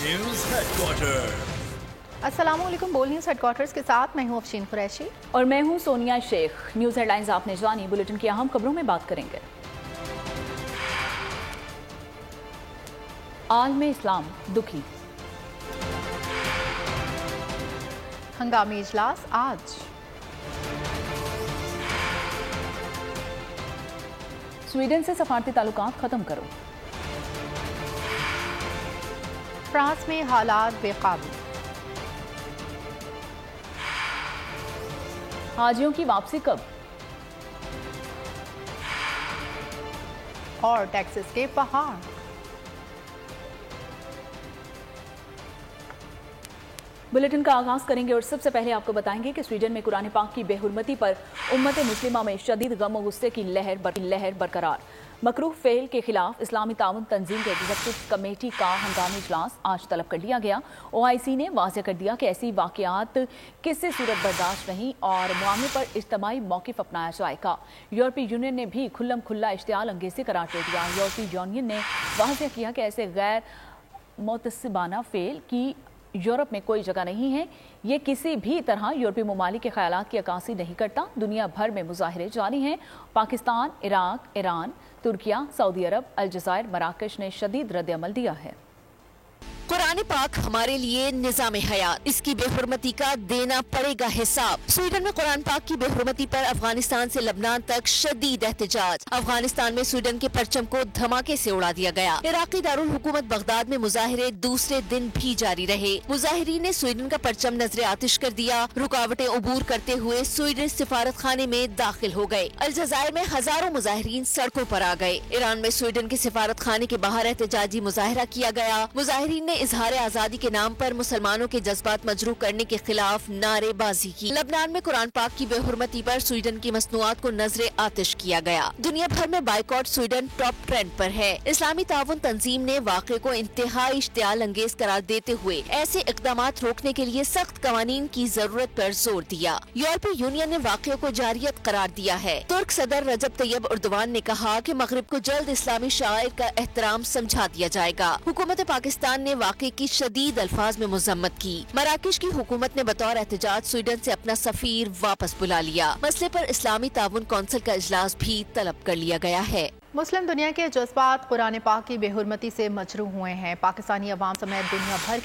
News head quarter. السلام علیکم، بول نیوز ہیڈ کوارٹرز کے ساتھ میں ہوں افشین قریشی اور میں ہوں سونیا شیخ۔ نیوز ہیڈ لائنز آپ نے جانی، بلیٹن کی اہم خبروں میں بات کریں گے۔ عالم اسلام دکھی، ہنگامی اجلاس آج۔ سویڈن سے سفارتی تعلقات ختم کرو۔ فرانس میں حالات بے قابو۔ حاجیوں کی واپسی کب؟ اور ٹیکسس کے پہاڑ۔ بلیٹن کا آغاز کریں گے اور سب سے پہلے آپ کو بتائیں گے کہ سویڈن میں قرآن پاک کی بے حرمتی پر امت مسلمہ میں شدید غم و غصے کی لہر برقرار۔ مکروہ فعل کے خلاف اسلامی تعاون تنظیم کے ایگزیکٹو کمیٹی کا ہنگامی اجلاس آج طلب کر لیا گیا۔ OIC نے واضح کر دیا کہ ایسی واقعات کسی صورت برداشت نہیں اور معاملے پر اجتماعی موقف اپنایا جائے گا۔ یورپی یونین نے بھی کھلم کھلا اشتعال انگیزی قرار دے دیا۔ یورپی یونین نے واضح کیا کہ ایسے غیر متعصبانہ فعل کی یورپ میں کوئی جگہ نہیں ہے۔ یہ کسی بھی طرح یورپی ممالک کے خیالات کی عکاسی نہیں کرتا۔ دنیا بھر میں مظاہرے جاری ہیں۔ پاکستان، عراق، ایران، ترکیہ، سعودی عرب، الجزائر، مراکش نے شدید رد عمل دیا ہے۔ قرآن پاک ہمارے لیے نظام حیات، اس کی بے حرمتی کا دینا پڑے گا حساب۔ سویڈن میں قرآن پاک کی بے حرمتی پر افغانستان سے لبنان تک شدید احتجاج۔ افغانستان میں سویڈن کے پرچم کو دھماکے سے اڑا دیا گیا۔ عراقی دارالحکومت بغداد میں مظاہرے دوسرے دن بھی جاری رہے۔ مظاہرین نے سویڈن کا پرچم نظر آتش کر دیا، رکاوٹیں عبور کرتے ہوئے سویڈن سفارت خانے میں داخل ہو گئے۔ الجزائر میں ہزاروں مظاہرین سڑکوں پر آ گئے۔ ایران میں سویڈن کے سفارت خانے کے باہر احتجاجی مظاہرہ کیا گیا۔ مظاہرین نے اظہار آزادی کے نام پر مسلمانوں کے جذبات مجروح کرنے کے خلاف نعرے بازی کی۔ لبنان میں قرآن پاک کی بے حرمتی پر سویڈن کی مصنوعات کو نظر آتش کیا گیا۔ دنیا بھر میں بائیکاٹ سویڈن ٹاپ ٹرینڈ پر ہے۔ اسلامی تعاون تنظیم نے واقعے کو انتہائی اشتعال انگیز قرار دیتے ہوئے ایسے اقدامات روکنے کے لیے سخت قوانین کی ضرورت پر زور دیا۔ یورپی یونین نے واقعے کو جاریت قرار دیا ہے۔ ترک صدر رجب طیب اردوان نے کہا کہ مغرب کو جلد اسلامی شعائر کا احترام سمجھا دیا جائے گا۔ حکومت پاکستان نے واقعے کی شدید الفاظ میں مذمت کی۔ مراکش کی حکومت نے بطور احتجاج سویڈن سے اپنا سفیر واپس بلا لیا۔ مسئلے پر اسلامی تعاون کونسل کا اجلاس بھی طلب کر لیا گیا ہے۔ مسلم دنیا کے جذبات قرآن پاک کی بے حرمتی سے مجروح ہوئے ہیں۔ پاکستانی عوام سمیت دنیا بھر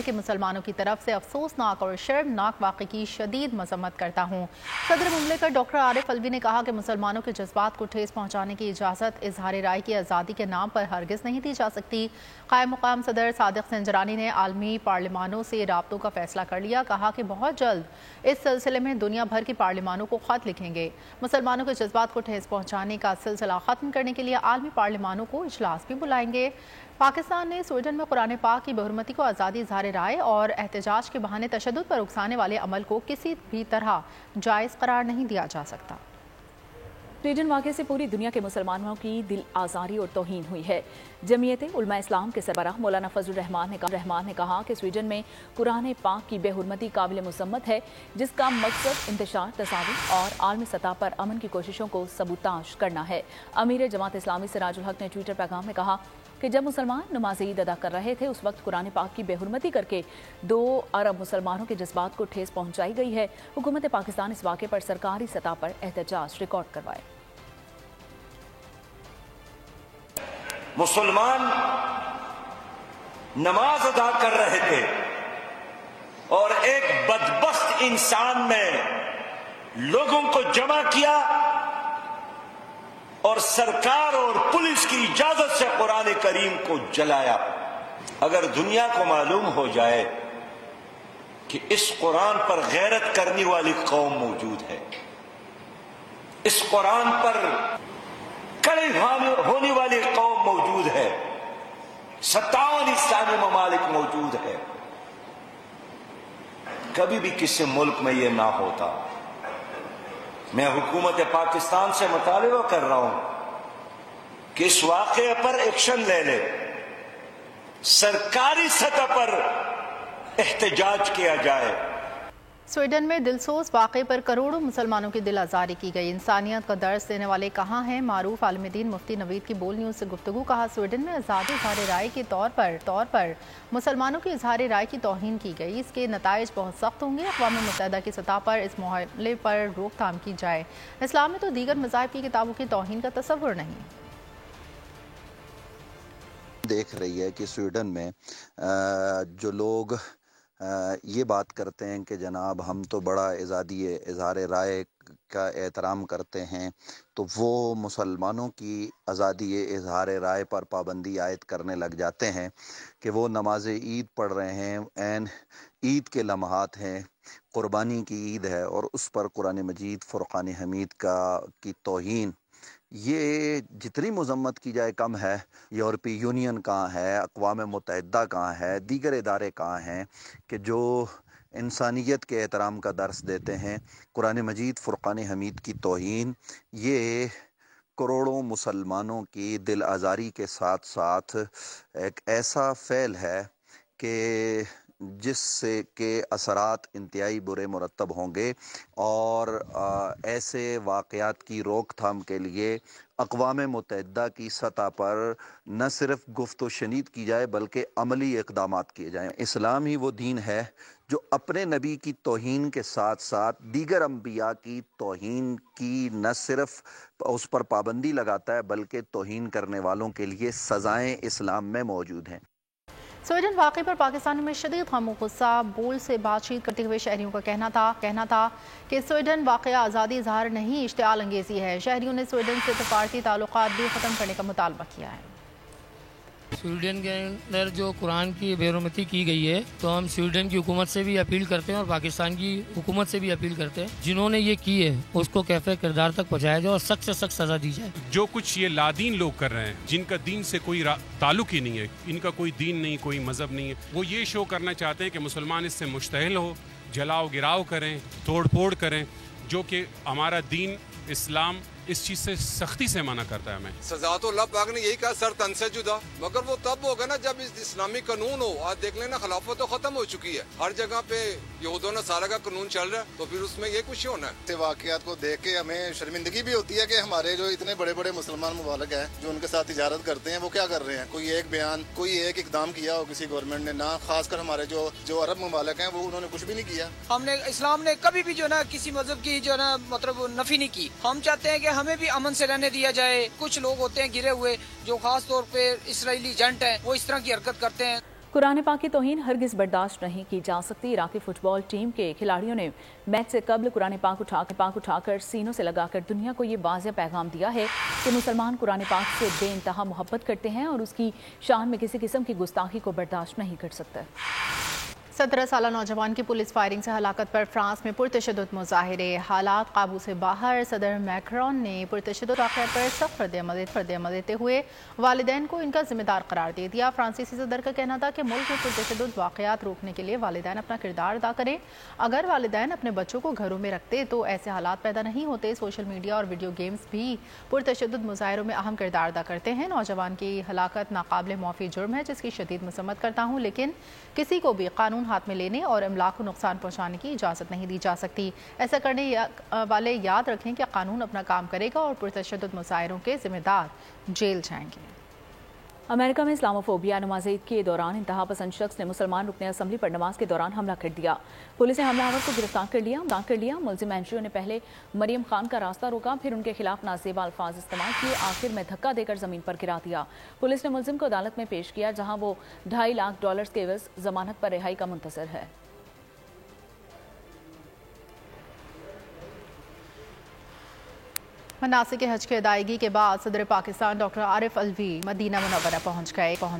کے مسلمانوں کی طرف سے افسوسناک اور شرمناک واقعے کی شدید مذمت کرتا ہوں۔ صدر مملکت ڈاکٹر عارف الوی نے کہا کہ مسلمانوں کے جذبات کو ٹھیس پہنچانے کی اجازت اظہار رائے کی آزادی کے نام پر ہرگز نہیں دی جا سکتی۔ قائم مقام صدر صادق سنجرانی نے عالمی پارلیمانوں سے رابطوں کا فیصلہ کر لیا۔ کہا کہ بہت جلد اس سلسلے میں دنیا بھر کی پارلیمانوں کو خط لکھیں گے۔ مسلمانوں کے جذبات کو ٹھیس پہنچانے کا سلسلہ ختم کرنے کے لیے عالمی پارلیمانوں کو اجلاس بھی بلائیں گے۔ پاکستان نے سویڈن میں قرآن پاک کی بے حرمتی کو آزادی اظہار رائے اور احتجاج کے بہانے تشدد پر اکسانے والے عمل کو کسی بھی طرح جائز قرار نہیں دیا جا سکتا۔ سویڈن واقعے سے پوری دنیا کے مسلمانوں کی دل آزاری اور توہین ہوئی ہے۔ جمعیت علماء اسلام کے سربراہ مولانا فضل الرحمان نے کہا کہ سویڈن میں قرآن پاک کی بے حرمتی قابل مذمت ہے، جس کا مقصد انتشار، تصاویر اور عالمی سطح پر امن کی کوششوں کو سبوتاژ کرنا ہے۔ امیر جماعت اسلامی سراج الحق نے ٹویٹر پیغام میں کہا کہ جب مسلمان نماز عید ادا کر رہے تھے اس وقت قرآن پاک کی بے حرمتی کر کے 2 ارب مسلمانوں کے جذبات کو ٹھیس پہنچائی گئی ہے۔ حکومت پاکستان اس واقعے پر سرکاری سطح پر احتجاج ریکارڈ کروائے۔ مسلمان نماز ادا کر رہے تھے اور ایک بدبخت انسان میں لوگوں کو جمع کیا اور سرکار اور پولیس کی اجازت سے قرآن کریم کو جلایا۔ اگر دنیا کو معلوم ہو جائے کہ اس قرآن پر غیرت کرنے والی قوم موجود ہے، اس قرآن پر کڑی ہونے والی قوم موجود ہے، 57 اسلامی ممالک موجود ہے، کبھی بھی کسی ملک میں یہ نہ ہوتا۔ میں حکومت پاکستان سے مطالبہ کر رہا ہوں کہ اس واقعے پر ایکشن لے لے، سرکاری سطح پر احتجاج کیا جائے۔ स्वीडन में दिलसोज वाक़े पर करोड़ों मुसलमानों की दिल आज़ारी की गई। इंसानियत का दर्स देने वाले कहाँ हैं? मारूफ आलिम दीन मुफ्ती नवीद की बोल न्यूज़ से गुफ्तगू। कहा, स्वीडन में आज़ादी इज़हार राय के तौर पर मुसलमानों की इज़हार राय की तौहीन की गई। इसके नताइज बहुत सख्त होंगे। अक़वाम मुत्तहिदा की सतह पर इस मामले पर रोकथाम की जाए। इस्लाम में तो दीगर मज़ाहिब की किताबों की तौहीन का तसव्वुर नहीं। देख रही है कि स्वीडन में जो लोग ये बात करते हैं कि जनाब हम तो बड़ा आज़ादी इज़हार राय का एहतराम करते हैं, तो वो मुसलमानों की आज़ादी इज़हार राय पर पाबंदी आयद करने लग जाते हैं कि वो नमाज ईद पढ़ रहे हैं, ऐन ईद के लम्हात हैं, क़ुरबानी की ईद है और उस पर कुरान मजीद फ़ुरक़ान हमीद की तौहीन, ये जितनी मजम्मत की जाए कम है। यूरोपीय यूनियन कहाँ है, अक़वाम मुत्तहिदा कहाँ है, दीगर इदारे कहाँ हैं कि जो इंसानियत के एहतराम का दर्स देते हैं? कुरान मजीद फ़ुरक़ान हमीद की तौहीन ये करोड़ों मुसलमानों की दिल आज़ारी के साथ साथ एक ऐसा फ़ैल है कि जिससे के असरात इंतहाई बुरे मुरतब होंगे और ऐसे वाक़यात की रोकथाम के लिए अक़वाम मुत्तहिदा की सतह पर न सिर्फ गुफ्त व शनीद की जाए बल्कि अमली इक़दामात किए जाएँ। इस्लाम ही वो दीन है जो अपने नबी की तौहीन के साथ साथ दीगर अंबिया की तौहीन की न सिर्फ उस पर पाबंदी लगाता है बल्कि तौहीन करने वालों के लिए सज़ाएँ इस्लाम में मौजूद हैं। स्वीडन वाक़े पर पाकिस्तान में शदीद गम गुस्सा। बोल से बातचीत करते हुए शहरियों का कहना था कि स्वीडन वाक़या आज़ादी इज़हार नहीं, इश्तिआल अंगेज़ी है। शहरियों ने स्वीडन से सफारती ताल्लुकात भी ख़त्म करने का मुतालबा किया है। स्वीडन के अंदर जो कुरान की बेहरमती की गई है, तो हम स्वीडन की हुकूमत से भी अपील करते हैं और पाकिस्तान की हुकूमत से भी अपील करते हैं, जिन्होंने ये की है उसको कैफ़े किरदार तक पहुँचाया जाए और सख्त से सख्त सज़ा दी जाए। जो कुछ ये लादीन लोग कर रहे हैं, जिनका दीन से कोई ताल्लुक ही नहीं है, इनका कोई दीन नहीं, कोई मज़हब नहीं है, वो ये शो करना चाहते हैं कि मुसलमान इससे मुश्तहिल हो, जलाओ गिराव करें, तोड़ फोड़ करें, जो कि हमारा दीन इस्लाम इस चीज से सख्ती से मना करता है। हमें सजा तो अल्लाह पाक ने यही कहा, सर तन से जुदा, मगर वो तब होगा ना जब इस इस्लामी कानून हो। आज देख लेना खिलाफत तो खत्म हो चुकी है, हर जगह पे यहूदों ने सारा का कानून चल रहा है, तो फिर उसमें ये कुछ होना है। वाक़यात को देख के हमें शर्मिंदगी भी होती है कि हमारे जो इतने बड़े बड़े मुसलमान मुबालक हैं जो उनके साथ तिजारत करते हैं, वो क्या कर रहे हैं? कोई एक बयान, कोई एक इकदाम किया हो किसी गवर्नमेंट ने ना, खासकर हमारे जो अरब मुबालक हैं वो उन्होंने कुछ भी नहीं किया। हमने इस्लाम ने कभी भी जो ना किसी मजहब की जो ना मतलब नफी नहीं की। हम चाहते हैं कि हमें भी अमन से रहने दिया जाए। कुछ लोग होते हैं गिरे हुए जो खास तौर पे इसराइली एजेंट हैं, वो इस तरह की हरकत करते हैं। कुरान पाक की तौहीन हरगिज़ बर्दाश्त नहीं की जा सकती। इराकी फुटबॉल टीम के खिलाड़ियों ने मैच से कबल कुरान पाक उठाकर सीनों से लगाकर दुनिया को ये वाज़ेह पैगाम दिया है कि मुसलमान कुरान पाक से बेइंतहा मोहब्बत करते हैं और उसकी शान में किसी किस्म की गुस्ताखी को बर्दाश्त नहीं कर सकते। 17 साल नौजवान की पुलिस फायरिंग से हलाकत पर फ्रांस में पुरतशद्दुद मुजाहिरे। हालात काबू से बाहर। सदर मैक्रोन ने पुरतशद्दुद वाक़या पर सख्त रद्द-ए-अमल देते हुए वालिदैन को इनका जिम्मेदार करार दे दिया। फ्रांसीसी सदर का कहना था कि मुल्क में पुरतशद्दुद वाक़यात रोकने के लिए वालिदैन अपना किरदार अदा करें। अगर वालिदैन अपने बच्चों को घरों में रखते तो ऐसे हालात पैदा नहीं होते। सोशल मीडिया और वीडियो गेम्स भी पुरतशद्दुद मुजाहिरों में अहम किरदार अदा करते हैं। नौजवान की हलाकत नाकाबिल माफ़ी जुर्म है, जिसकी शदीद मसम्मत करता हूँ, लेकिन किसी को भी कानून हाथ में लेने और इमलाक को नुकसान पहुंचाने की इजाज़त नहीं दी जा सकती। ऐसा करने वाले याद रखें कि कानून अपना काम करेगा और पुरतशद्दुद मुजाहिरों के जिम्मेदार जेल जाएंगे। अमेरिका में इस्लामोफोबिया। नमाज ईद के दौरान इंतहा पसंद शख्स ने मुसलमान रुकने असम्बली पर नमाज के दौरान हमला कर दिया। पुलिस ने हमलावर को गिरफ्तार कर लिया। मुलजिम एंड्रयू ने पहले मरियम खान का रास्ता रोका, फिर उनके खिलाफ नाज़ेबा अल्फाज इस्तेमाल किए, आखिर में धक्का देकर जमीन पर गिरा दिया। पुलिस ने मुलजिम को अदालत में पेश किया, जहां वो $2.5 लाख के एवज जमानत पर रिहाई का मुंतज़र है। मनासिक हज की अदायगी के बाद सदर Pakistan doctor Arif Alvi Medina Munawwara पहुँच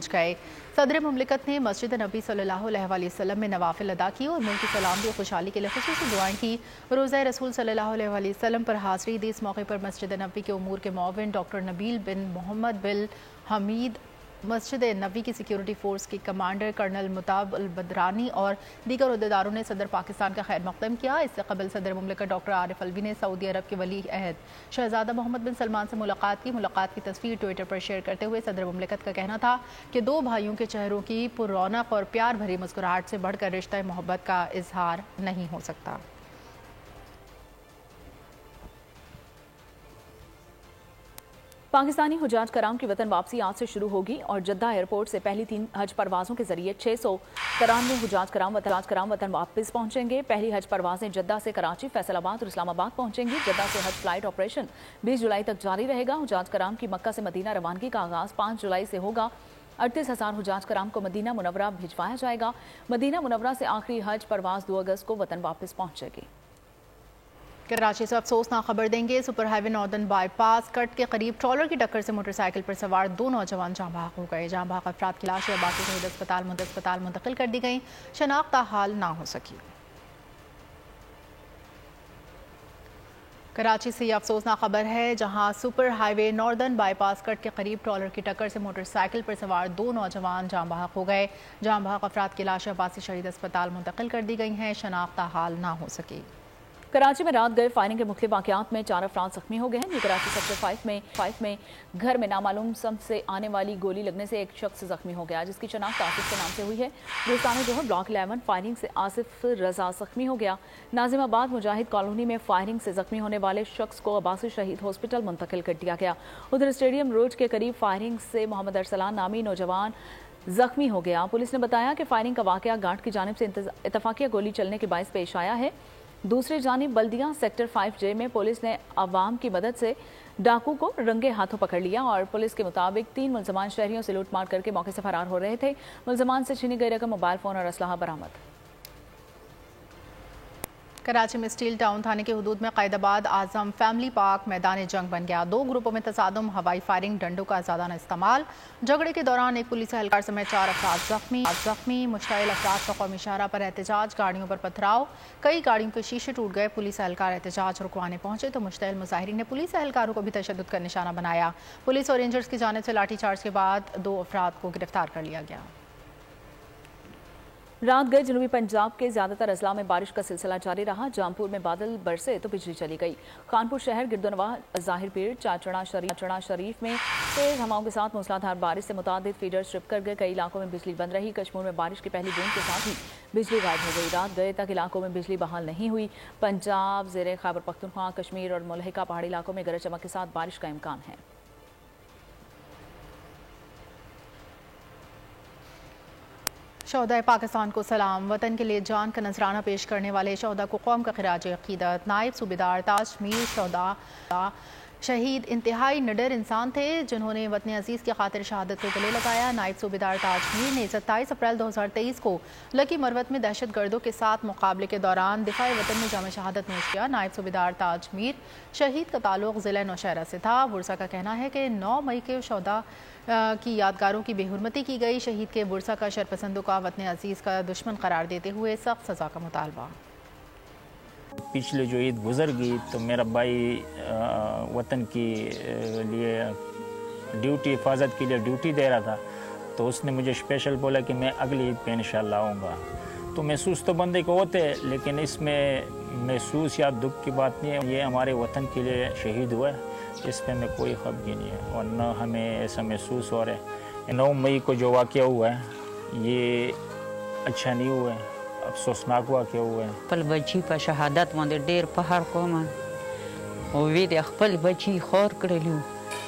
गए। सदर मुमलिकत ने मस्जिद नबी सल्लल्लाहु अलैहि वसल्लम में नवाफिल अदा की और मुल्क की सलामती और खुशहाली के लिए खुसूसी दुआएं की। रोज़ा रसूल सल्लल्लाहु अलैहि वसल्लम पर हाज़री दी। इस मौके पर मस्जिद नबी के उमूर के मुअव्विन डॉक्टर नबील बिन मोहम्मद बिन हमीद مسجد نبوی کی سیکیورٹی فورس کی کمانڈر کرنل متاب البدرانی اور دیگر عہدیداروں نے صدر پاکستان کا خیر مقدم کیا۔ اس سے قبل صدر مملکت ڈاکٹر عارف الوی نے سعودی عرب کے ولی عہد شہزادہ محمد بن سلمان سے ملاقات کی تصویر ٹویٹر پر شیئر کرتے ہوئے صدر مملکت کا کہنا تھا کہ دو بھائیوں کے چہروں کی پر رونق اور پیار بھری مسکراہٹ سے بڑھ کر رشتہ محبت کا اظہار نہیں ہو سکتا۔ پاکستانی حجاج کرام کی وطن واپسی آج سے شروع ہوگی اور جدہ ایئرپورٹ سے پہلی 3 حج پروازوں کے ذریعے 693 حجاج کرام وطن واپس پہنچیں گے۔ پہلی حج پروازیں جدہ سے کراچی، فیصل آباد اور اسلام آباد پہنچیں گی۔ جدہ سے حج فلائٹ آپریشن 20 جولائی تک جاری رہے گا۔ حجاج کرام کی مکہ سے مدینہ روانگی کا آغاز 5 جولائی سے ہوگا۔ 38,000 حجاج کرام کو مدینہ منورہ بھجوایا جائے گا۔ مدینہ منورہ سے آخری حج پرواز 2 اگست کو وطن واپس پہنچے گی۔ کراچی سے افسوسناک خبر دیں گے۔ Super highway northern bypass cut کے قریب ٹرالر کی ٹکر سے موٹر سائیکل پر سوار 2 نوجوان جاں بحق ہو گئے۔ جاں بحق افراد کی لاشیں باقی شہید اسپتال منتقل کر دی گئیں، شناخت حال نہ ہو سکی۔ کراچی سے یہ افسوسناک خبر ہے، جہاں super highway northern bypass cut کے قریب ٹرالر کی ٹکر سے موٹر سائیکل پر سوار 2 نوجوان جاں بحق ہو گئے۔ جاں بحق افراد کی لاشیں باقی شہید اسپتال منتقل کر دی گئی ہیں، شناخت حال نہ ہو سکی۔ کراچی میں رات گئے فائرنگ کے مختلف واقعات میں 4 افراد زخمی ہو گئے ہیں۔ کراچی سیکٹر 5 میں گھر میں نامعلوم سمت سے آنے والی گولی لگنے سے ایک شخص زخمی ہو گیا، جس کی شناخت آصف کے نام سے ہوئی ہے۔ گلستان جوہر بلاک 11 فائرنگ سے آصف رضا زخمی ہو گیا۔ ناظم آباد مجاہد کالونی میں فائرنگ سے زخمی ہونے والے شخص کو عباسی شہید ہاسپٹل منتقل کر دیا گیا۔ ادھر اسٹیڈیم روڈ کے قریب فائرنگ سے محمد ارسلان نامی نوجوان زخمی ہو گیا۔ پولیس نے بتایا کہ فائرنگ کا واقعہ گارڈ کی جانب سے اتفاقیہ گولی چلنے کے باعث پیش آیا ہے۔ دوسری جانب بلدیہ سیکٹر 5J میں پولیس نے عوام کی مدد سے ڈاکو کو رنگے ہاتھوں پکڑ لیا اور پولیس کے مطابق 3 ملزمان شہریوں سے لوٹ مار کر کے موقع سے فرار ہو رہے تھے۔ ملزمان سے چھینی گئی رقم، موبائل فون اور اسلحہ برآمد۔ کراچی میں اسٹیل ٹاؤن تھانے کے حدود میں قائد آباد اعظم فیملی پارک میدان جنگ بن گیا۔ 2 گروپوں میں تصادم، ہوائی فائرنگ، ڈنڈوں کا زیادہ استعمال۔ جھگڑے کے دوران ایک پولیس اہلکار سمیت 4 افراد زخمی۔ مشتعل افراد کا قومی شاہراہ پر احتجاج، گاڑیوں پر پتھراؤ، کئی گاڑیوں کے شیشے ٹوٹ گئے۔ پولیس اہلکار احتجاج رکوانے پہنچے تو مشتعل مظاہرین نے پولیس اہلکاروں کو بھی تشدد کا نشانہ بنایا۔ پولیس اور رینجرز کی جانب سے لاٹھی چارج کے بعد 2 افراد کو گرفتار کر لیا گیا۔ رات گئے جنوبی پنجاب کے زیادہ تر اضلاع میں بارش کا سلسلہ جاری رہا۔ جامپور میں بادل برسے تو بجلی چلی گئی۔ خانپور شہر، گردونواں، ظاہر پیر، چاچڑا شریف میں تیز ہواؤں کے ساتھ موسلادھار بارش سے متعدد فیڈر ٹرپ کر گئے۔ کئی علاقوں میں بجلی بند رہی۔ کشمیر میں بارش کی پہلی بوند کے ساتھ ہی بجلی غائب ہو گئی۔ رات گئے تک علاقوں میں بجلی بحال نہیں ہوئی۔ پنجاب، زیر خیبر پختونخوا، کشمیر اور ملحقہ پہاڑی علاقوں میں گرج چمک کے ساتھ بارش کا امکان ہے۔ شہدائے پاکستان کو سلام۔ وطن کے لیے جان کا نذرانہ پیش کرنے والے شہداء کو قوم کا خراج عقیدت۔ نائب صوبیدار تاج میر شہید انتہائی نڈر انسان تھے، جنہوں نے وطن عزیز کی خاطر شہادت کو گلے لگایا۔ نائب صوبیدار تاج میر نے 27 اپریل 2023 کو لکی مروت میں دہشت گردوں کے ساتھ مقابلے کے دوران دفاع وطن میں جام شہادت نوش کیا۔ نائب صوبیدار تاج میر شہید کا تعلق ضلع نوشہرہ سے تھا۔ ورثہ کا کہنا ہے کہ 9 مئی کے شہداء کی یادگاروں کی بے حرمتی کی گئی۔ شہید کے ورثہ کا شرپسندوں کا وطن عزیز کا دشمن قرار دیتے ہوئے سخت سزا کا مطالبہ۔ پچھلے جو عید گزر گئی تو میرا بھائی وطن کی لیے ڈیوٹی، حفاظت کے لیے ڈیوٹی دے رہا تھا، تو اس نے مجھے اسپیشل بولا کہ میں اگلی عید پہ انشاءاللہ آؤں گا۔ تو محسوس تو بندے کو ہوتے، لیکن اس میں محسوس یا دکھ کی بات نہیں ہے۔ یہ ہمارے وطن کے لیے شہید ہوا ہے، اس پہ ہمیں کوئی خفگی نہیں ہے اور نہ ہمیں ایسا محسوس ہو رہا ہے۔ 9 مئی کو جو واقعہ ہوا ہے یہ اچھا نہیں ہوا ہے، افسوسناک واقعہ ہوا ہے۔ خپل بچی په شهادت باندې ډېر فخر کوم او وی د خپل بچی خور کړلو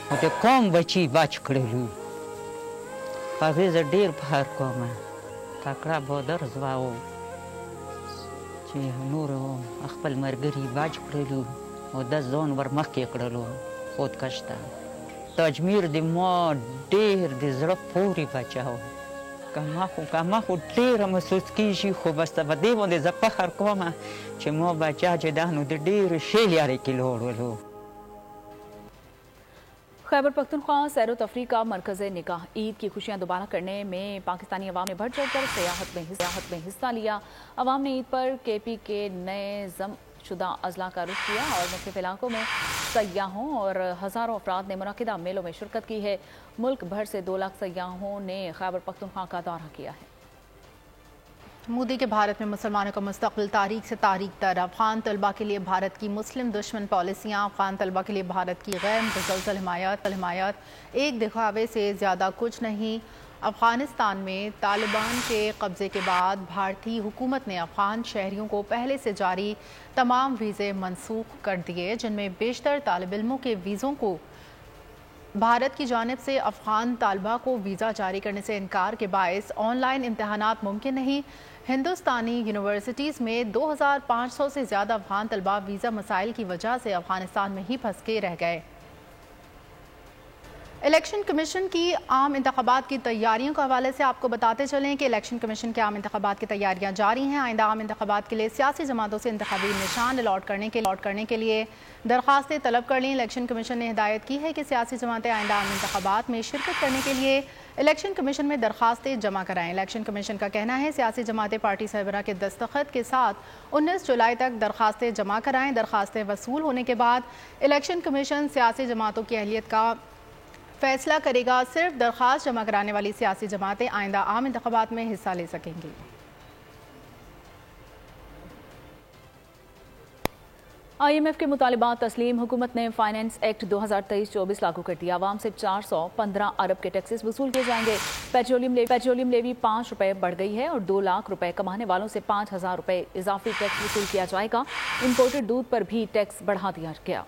او د قوم بچی بچ کړلو، هغې زه ډېر فخر کوم۔ تکړه بهادر ځوا و چې نورو خپل ملګري بچ کړلو او د ځان ور مخکې کړلو خودکش ته۔ تاج میر د ما ډېر د زړه پورې بچه و، که ما خو ډېره محسوس کېږي، خو بس په دې باندې زه فخر کوم چې ما بچه چې ده نو د ډېرو ښې لارې کې لاړلو۔ خیبر پختونخوا سیر و تفریح کا مرکز نگاہ۔ عید کی خوشیاں دوبارہ کرنے میں پاکستانی عوام نے بڑھ چڑھ کر سیاحت میں حصہ لیا۔ عوام نے عید پر کے پی کے نئے ضم شدہ اضلاع کا رخ کیا اور مختلف علاقوں میں सयाहों और हज़ारों अफराद ने मुनक़िदा मेलों में शिरकत की है। मुल्क भर से 2 लाख सयाहों ने खैबर पख्तूनख्वा का दौरा किया है। मोदी के भारत में मुसलमानों का मुस्तक़बिल तारीख से तारीख तर। अफगान तलबा के लिए भारत की मुस्लिम दुश्मन पॉलिसियाँ। अफगान तलबा के लिए भारत की गैर मुतसलसल हिमायत एक दिखावे से ज़्यादा कुछ नहीं। अफगानिस्तान में तालिबान के कब्ज़े के बाद भारतीय हुकूमत ने अफगान शहरियों को पहले से जारी तमाम वीज़े मनसूख कर दिए, जिनमें बेशतर तालिब इल्मों के वीज़ों को भारत की जानिब से अफगान तालबा को वीज़ा जारी करने से इनकार के बायस ऑनलाइन इम्तहानात मुमकिन नहीं। हिंदुस्तानी यूनिवर्सिटीज़ में 2500 से ज़्यादा अफगान तलबा वीज़ा मसाइल की वजह से अफगानिस्तान में ही फंस के रह गए। इलेक्शन कमीशन की आम इंतखाबात की तैयारियों के हवाले से आपको बताते चलें कि इलेक्शन कमीशन के आम इंतखाबात की तैयारियां जारी हैं। आइंदा आम इंतखाबात के लिए सियासी जमातों से इंतखाबी निशान अलॉट करने के लिए दरखास्तें तलब कर लीं। इलेक्शन कमीशन ने हिदायत की है कि सियासी जमातें आइंदा आम इंतखाबात में शिरकत करने के लिए इलेक्शन कमीशन में दरखास्तें जमा कराएं। इलेक्शन कमीशन का कहना है सियासी जमातें पार्टी सरबराह के दस्तखत के साथ 19 जुलाई तक दरखास्तें जमा कराएं। दरखास्तें वसूल होने के बाद इलेक्शन कमीशन सियासी जमातों की अहलियत का फैसला करेगा। सिर्फ दरख्वास्त जमा कराने वाली सियासी जमातें आइंदा आम इंतखाबात में हिस्सा ले सकेंगी। IMF के मुतालिबात तस्लीम। हुकूमत ने फाइनेंस एक्ट 2023-24 लागू कर दिया। आवाम से 415 अरब के टैक्सेस वसूल किए जाएंगे। पेट्रोलियम लेवी 5 रुपए बढ़ गई है और 2 लाख रुपए कमाने वालों से 5,000 रुपए इजाफी टैक्स वसूल किया जाएगा। इम्पोर्टेड दूध पर भी टैक्स बढ़ा दिया गया।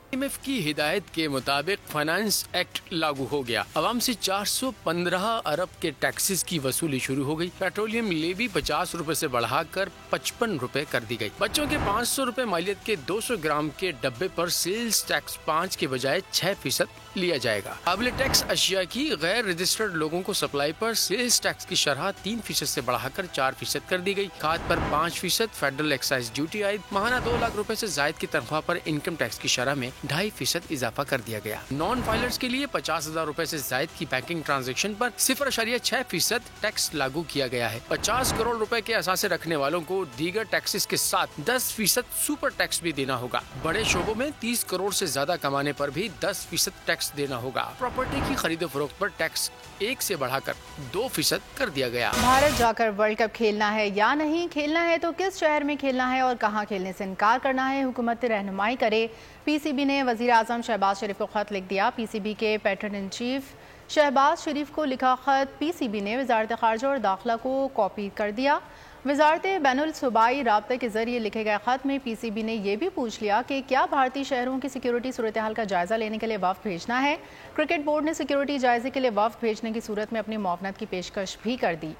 IMF की हिदायत के मुताबिक फाइनेंस एक्ट लागू हो गया। आवाम से 415 अरब के टैक्सेस की वसूली शुरू हो गई। पेट्रोलियम लेवी 50 रुपए से बढ़ाकर 55 रुपए कर दी गई। बच्चों के 500 रुपए मालियत के 200 ग्राम के डब्बे पर सेल्स टैक्स 5 के बजाय 6% लिया जाएगा। काबिल टैक्स अशिया की गैर रजिस्टर्ड लोगों को सप्लाई पर सेल्स टैक्स की शरह 3% से बढ़ाकर 4% कर दी गई। खाद पर 5% फेडरल एक्साइज ड्यूटी आयद। माहाना 2 लाख रुपए से जायद की तनख्वाह पर इनकम टैक्स की शरह में 2.5% इजाफा कर दिया गया। नॉन फाइलर्स के लिए 50,000 रुपए से जायद की बैंकिंग ट्रांजैक्शन पर 0.6% टैक्स लागू किया गया है। 50 करोड़ रुपए के असासे रखने वालों को दीगर टैक्सेस के साथ 10% सुपर टैक्स भी देना होगा। बड़े शोबों में 30 करोड़ से ज्यादा कमाने पर भी 10% टैक्स देना होगा। प्रॉपर्टी की खरीदो फरोख्त पर टैक्स 1 से बढ़ाकर 2% कर दिया गया। भारत जाकर वर्ल्ड कप खेलना है या नहीं, खेलना है तो किस शहर में खेलना है और कहां खेलने से इनकार करना है, हुकूमत रहनुमाई करे। PCB ने वज़ीर आज़म शहबाज शरीफ को खत लिख दिया। PCB के पैटर्न इन चीफ शहबाज शरीफ को लिखा खत PCB ने वज़ारत ख़ारजा और दाखिला को कॉपी कर दिया। वज़ारत बैनुल सूबाई राब्ते के जरिए लिखे गए खत में PCB ने यह भी पूछ लिया कि क्या भारतीय शहरों की सिक्योरिटी सूरत हाल का जायजा लेने के लिए वफ़द भेजना है। क्रिकेट बोर्ड ने सिक्योरिटी जायजे के लिए वफ़द भेजने की सूरत में अपनी मुआवनत की पेशकश भी कर दी।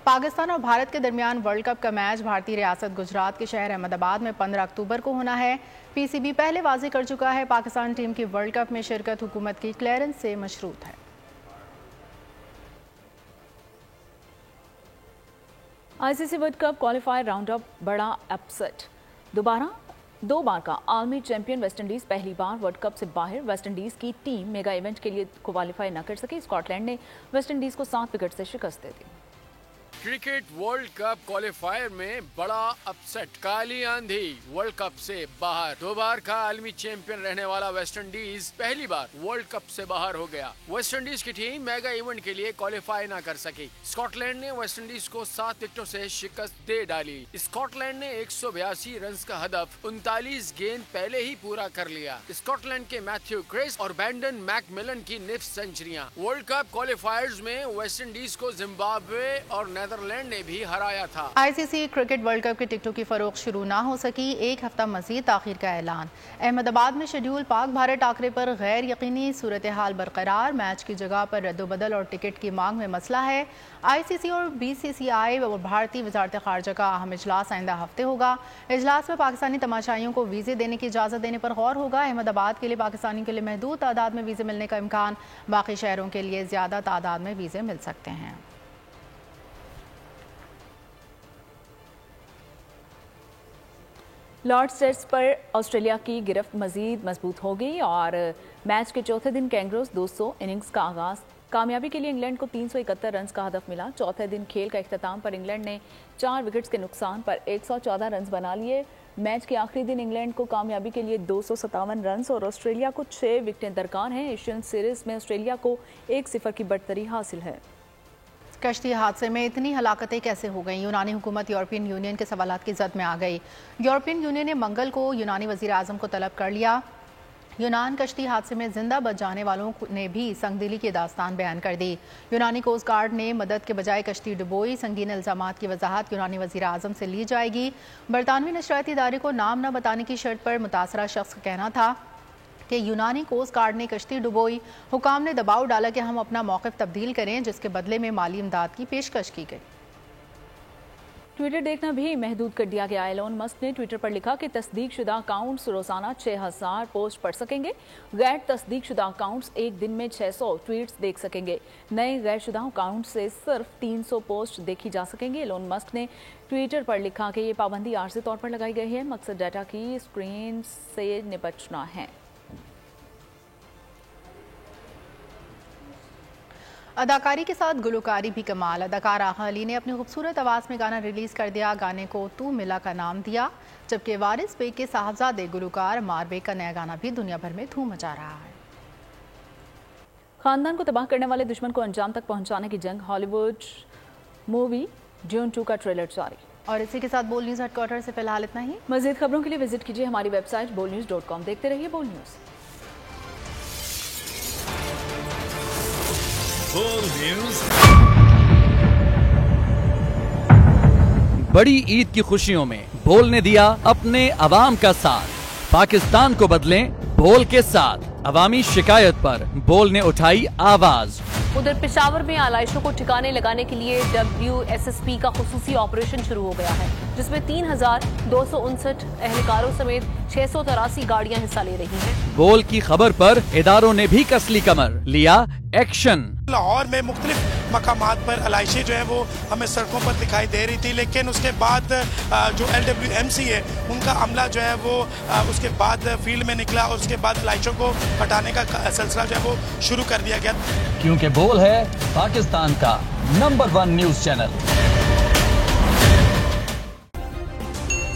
पाकिस्तान और भारत के दरमियान वर्ल्ड कप का मैच भारतीय रियासत गुजरात के शहर अहमदाबाद में 15 अक्टूबर को होना है। PCB पहले वाज़ेह कर चुका है पाकिस्तान टीम की वर्ल्ड कप में शिरकत हुकूमत की क्लियरेंस से मशरूत है। ICC world cup qualifier round up बड़ा अपसेट। दो बार का आलमी चैंपियन वेस्ट इंडीज पहली बार वर्ल्ड कप से बाहर। वेस्ट इंडीज की टीम मेगा इवेंट के लिए क्वालिफाई न कर सकी। स्कॉटलैंड ने वेस्ट इंडीज को 7 विकेट से शिकस्त दे दी। क्रिकेट वर्ल्ड कप क्वालिफायर में बड़ा अपसेट। काली आंधी वर्ल्ड कप से बाहर। 2 बार का आलमी चैंपियन रहने वाला वेस्ट इंडीज पहली बार वर्ल्ड कप से बाहर हो गया। वेस्ट इंडीज की टीम मेगा इवेंट के लिए क्वालिफाई ना कर सकी। स्कॉटलैंड ने वेस्ट इंडीज को 7 विकेटों से शिकस्त दे डाली। स्कॉटलैंड ने 182 रन का हदफ 39 गेंद पहले ही पूरा कर लिया। स्कॉटलैंड के मैथ्यू क्रिस और बैंडन मैकमिलन की निफ्ट सेंचुरियां। वर्ल्ड कप क्वालिफायर्स में वेस्ट इंडीज को जिम्बाब्वे और नीदरलैंड ने भी हराया था। ICC क्रिकेट वर्ल्ड कप के टिकटों की फरोख्त शुरू ना हो सकी। 1 हफ्ता मजीद ताखीर का ऐलान। अहमदाबाद में शेड्यूल पाक भारत टाकरे पर गैर यकीनी सूरत हाल बरकरार। मैच की जगह पर रद्दोबदल और टिकट की मांग में मसला है। ICC और BCCI और भारतीय वजारत खारजा का अहम इजलास आइंदा हफ्ते होगा। इजलास में पाकिस्तानी तमाशाइयों को वीज़े देने की इजाज़त देने पर गौर होगा। अहमदाबाद के लिए पाकिस्तानियों के लिए महदूद तादाद में वीज़े मिलने का इम्कान, बाकी शहरों के लिए ज़्यादा तादाद में वीज़े मिल सकते हैं। लॉर्ड्स टेस्ट पर ऑस्ट्रेलिया की गिरफ्त मजीद मजबूत हो गई और मैच के चौथे दिन कैंगरोज 200 इनिंग्स का आगाज कामयाबी के लिए इंग्लैंड को 371 रन का हदफ मिला। चौथे दिन खेल का इख्तिताम पर इंग्लैंड ने 4 विकेट्स के नुकसान पर 114 रन बना लिए। मैच के आखिरी दिन इंग्लैंड को कामयाबी के लिए 257 रन और ऑस्ट्रेलिया को 6 विकेटें दरकार हैं। एशियन सीरीज में ऑस्ट्रेलिया को 1-0 की बढ़तरी हासिल है। कश्ती हादसे में इतनी हलाकतें कैसे हो गईं? यूनानी हुकूमत यूरोपियन यूनियन के सवालात की जद में आ गई। यूरोपियन यूनियन ने मंगल को यूनानी वज़ीर आज़म को तलब कर लिया। यूनान कश्ती हादसे में जिंदा बच जाने वालों ने भी संगदिली की दास्तान बयान कर दी। यूनानी कोस्ट गार्ड ने मदद के बजाय कश्ती डुबोई। संगीन इल्जामात की वजाहत यूनानी वज़ीर आज़म से ली जाएगी। बरतानवी नशरियाती इदारे को नाम न बताने की शर्त पर मुतासरा शख्स का कहना था कि यूनानी कोस्ट गार्ड ने कश्ती डुबोई। हुकाम ने दबाव डाला कि हम अपना मौक़िफ़ तब्दील करें, जिसके बदले में माली इमदाद की पेशकश की गई। ट्विटर देखना भी महदूद कर दिया गया। एलोन मस्क ने ट्विटर पर लिखा कि तस्दीक शुदा अकाउंट्स रोजाना 6000 पोस्ट पढ़ सकेंगे। गैर तस्दीक शुदा अकाउंट्स एक दिन में 600 ट्वीट्स देख सकेंगे। नए गैर शुदा अकाउंट से सिर्फ 300 पोस्ट देखी जा सकेंगी। एलोन मस्क ने ट्विटर पर लिखा कि ये पाबंदी आर्जी तौर पर लगाई गई है, मकसद डाटा की स्क्रीन से निपटना है। अदाकारी के साथ गुलकारी भी कमाल। अदाकार आहा अली ने अपनी खूबसूरत आवाज़ में गाना रिलीज़ कर दिया। गाने को तू मिला का नाम दिया, जबकि वारिस बेग के साहबजादे गुलकार अम्मार बेग का नया गाना भी दुनिया भर में धूम मचा रहा है। खानदान को तबाह करने वाले दुश्मन को अंजाम तक पहुंचाने की जंग। हॉलीवुड मूवी ड्यून 2 का ट्रेलर जारी। और इसी के साथ बोल न्यूज़ हेडक्वार्टर से फिलहाल इतना ही। मज़ीद खबरों के लिए विजिट कीजिए हमारी वेबसाइट bolnews.com। देखते रहिए बोल न्यूज़। बड़ी ईद की खुशियों में बोल ने दिया अपने अवाम का साथ। पाकिस्तान को बदलें बोल के साथ। अवामी शिकायत पर बोल ने उठाई आवाज। उधर पेशावर में आलाइशों को ठिकाने लगाने के लिए WSSP का खुसूसी ऑपरेशन शुरू हो गया है, जिसमें 3259 एहलकारों समेत 683 गाड़ियां हिस्सा ले रही हैं। बोल की खबर पर इदारों ने भी कसली कमर, लिया एक्शन। लाहौर में मुख्तलिफ मकामात पर आलाइशें जो है वो हमें सड़कों पर दिखाई दे रही थी, लेकिन उसके बाद जो LWMC है उनका अमला जो है वो उसके बाद फील्ड में निकला और उसके बाद आलाइशों को हटाने का सिलसिला जो है वो शुरू कर दिया गया। क्योंकि बोल है पाकिस्तान का नंबर 1 न्यूज चैनल।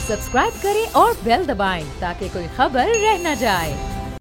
सब्सक्राइब करें और बेल दबाएं ताकि कोई खबर रह न जाए।